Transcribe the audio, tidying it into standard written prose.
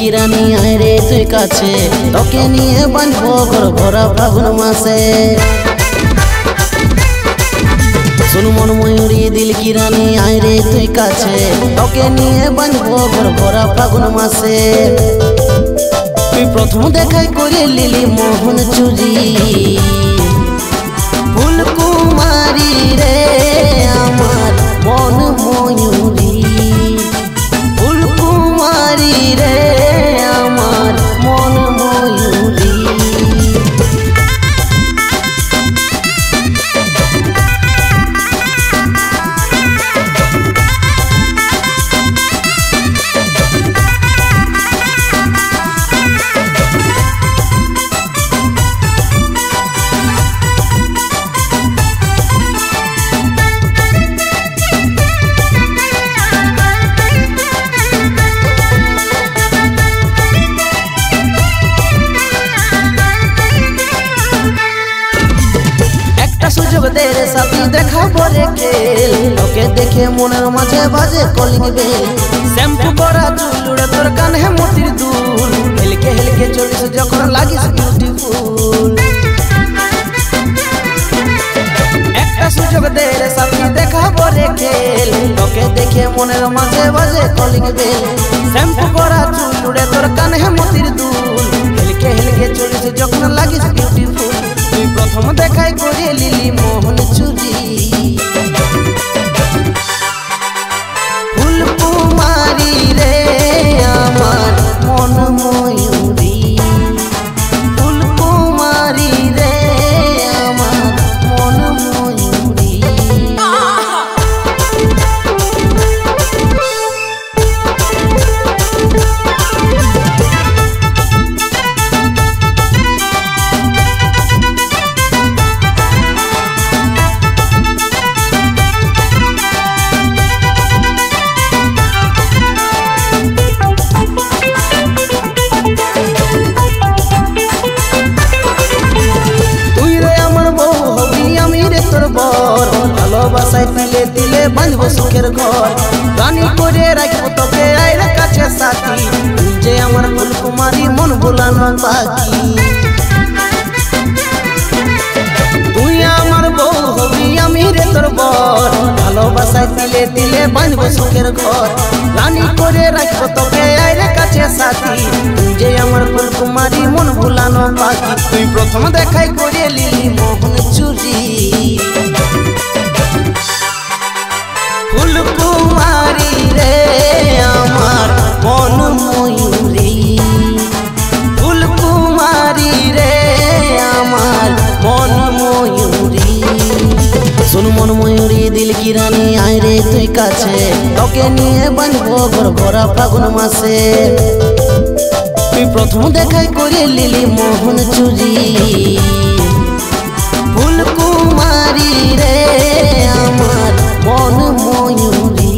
की रानी आय रे तुई काछे तोके निये बांधबो घर भरा फागुन मासे। सुन मन मयूरी दिल की रानी आय रे तुई काछे तोके निये बांधबो घर भरा फागुन मासे। तुई प्रथम देखाई करे लिली मोहन चुरी फुल कुमारी रे आमार मन मयूरी फुल कुमारी रे आमार मन मयूरी। सुযোগ দে রে সাথী দেখা পরে খেল ওকে দেখে মনের মাঝে বাজে কলিং বেল। শ্যাম্পু করা চুল উড়ে তোর কানে মোতির দুল হেলকে হেলকে চলিস যখন লাগিস বিউটিফুল। একটা সুযোগ দে রে সাথী দেখা পরে খেল ওকে দেখে মনের মাঝে বাজে কলিং বেল। শ্যাম্পু করা চুল উড়ে তোর কানে মোতির দুল হেলকে হেলকে চলিস যখন লাগিস বিউটিফুল। তুই প্রথম দেখাই করে লিলি মোহন চুরি ফুল কুমারী রে আমার মন ময়ূরী ফুল কুমারী রে আমার মন ময়ূরী। ভালোবাসায় তিলে তিলে বাঁধবো সুখের ঘর রানী করে রাখবো তোকে আইরে কাছে সাথী তুই যে আমার ফুল কুমারী মন ভোলানো পাখি। তুই আমার বউ হবি আমি রে তোর বর ভালোবাসায় তিলে তিলে বাঁধবো সুখের ঘর রানী করে রাখবো তোকে আইরে কাছে সাথী তুই যে আমার ফুল কুমারী মন ভোলানো পাখি। তুই প্রথম দেখাই করে লিলি মোহন চুরি ফুল কুমারী রে আমার মন ময়ূরী ফুল কুমারী রে আমার মন ময়ূরী। सुन मन मयूरी दिल की रानी आय रे तुई काछे तोके निये बांधबो घर भरा फागुन मासे। तुई प्रथम देखाई करे लिली मोहन चुरी फुल कुमारी रे আমার মন ময়ূরী।